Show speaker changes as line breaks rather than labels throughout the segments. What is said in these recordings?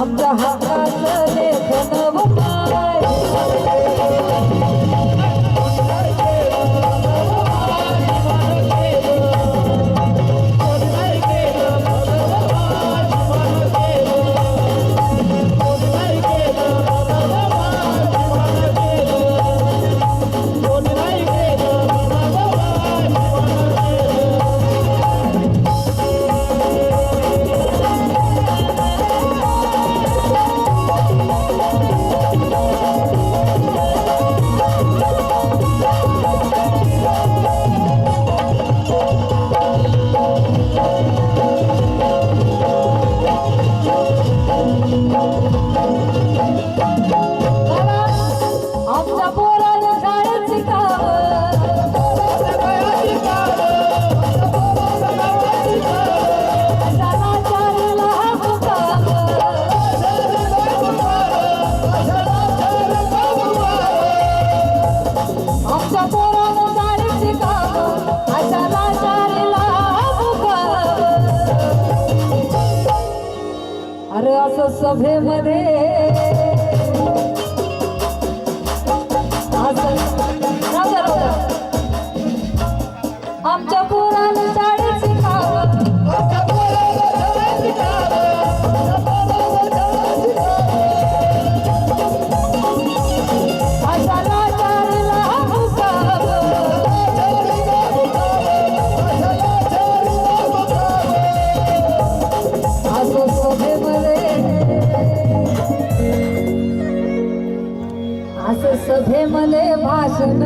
आमच्या हातात लेखन पाय अरे असं सभेमध्ये आमच्या पोराला शाळेची असं सभेमध्ये भाषण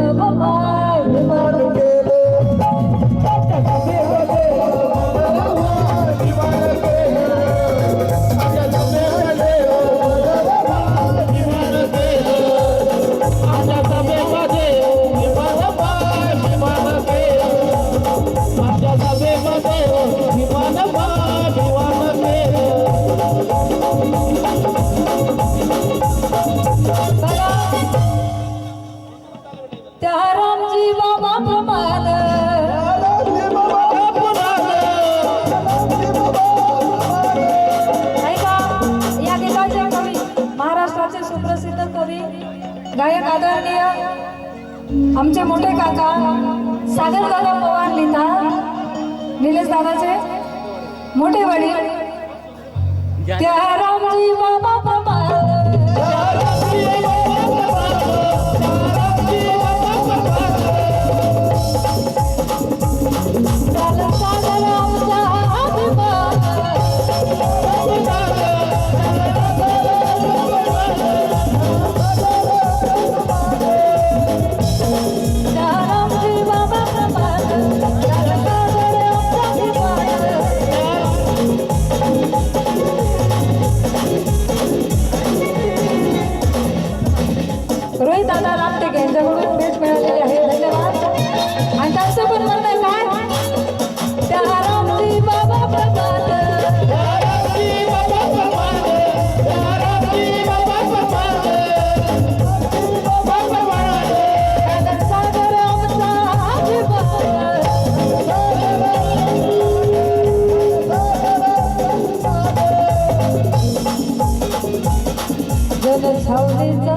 त्या रामजी बाबा प्रमाण या गीताचे कवी महाराष्ट्राचे सुप्रसिद्ध कवी गायक आदरणीय आमचे मोठे काका सागर दादा पवार लिहितात निलेश दादाचे मोठे वडील त्या रामजी बाबा प्रमाण रोहित दादा रामटेक यांच्याकडून भेट मिळालेली आहे धन्यवाद आणि त्यांचं पण म्हणणं आहे काय त्या रामजी बाबा प्रभात जनछावणीचा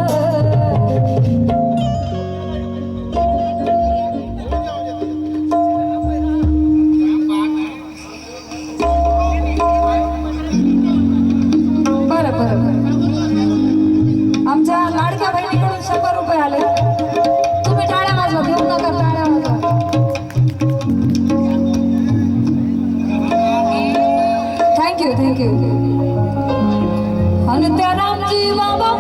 आमच्या लाडक्या बहिणीकडून 100 रुपये आले तुम्ही टाळ्या वाजवा घेऊ नका टाळ्या वाजवा थँक्यू आणि त्या रामजी बाबा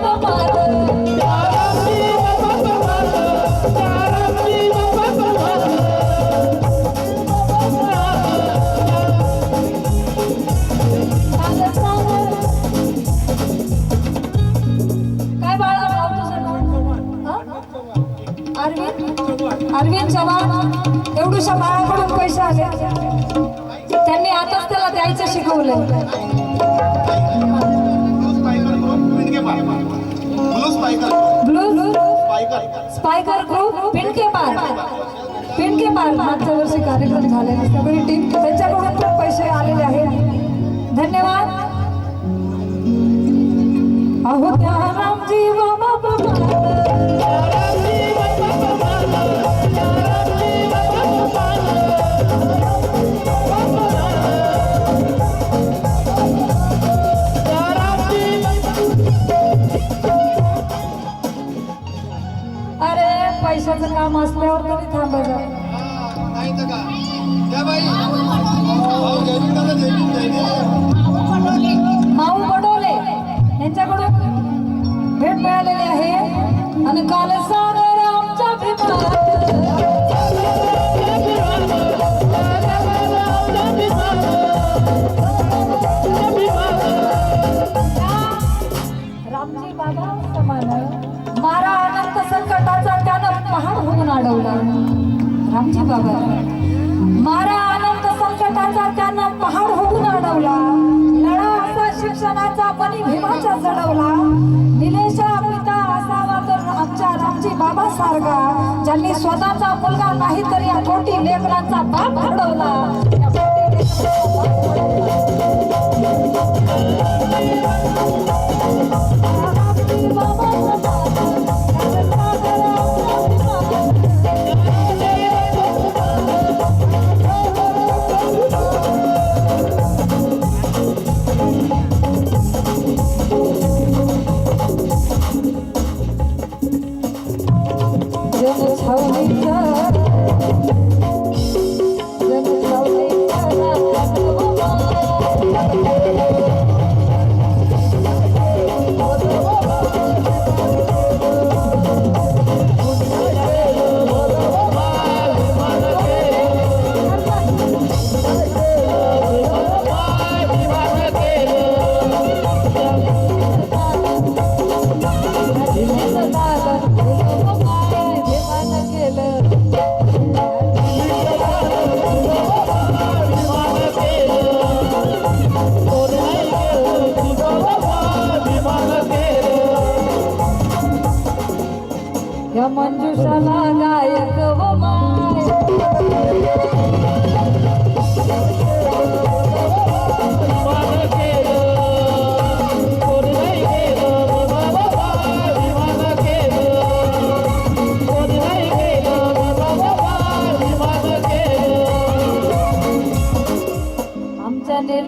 अरविंद चव्हाण एवढ्याशा बाळाकडून पैसे आले त्यांनी आताच त्याला द्यायचं शिकवलं ब्लू स्पायकर ग्रुप पिंके पार मागच्या वर्षी कार्यक्रम झालेला सगळी टीम त्यांच्याकडून पण पैसे आलेले आहेत धन्यवाद अहो त्या रामजी बाबा अरे पैशाचं काम असल्यावर तरी थांबायचं माऊ बडोले यांच्याकडून भेट मिळालेली आहे आणि काल सागर आमच्या रामजी बाबा समान मारा अनंत संकटाचा त्यानं पहाड होऊन अडवला रामजी बाबा मारा अनंत संकटाचा त्यानं पहाड होऊन अडवला लढा असा शिक्षणाचा पणी भीमाचा चढवला निलेशा पिता असावा तर आमच्या रामजी बाबा सारखा ज्यांनी स्वतःचा मुलगा नाही तरी या कोटी लेकरांचा बाप घडवला या मंजुषाला गाय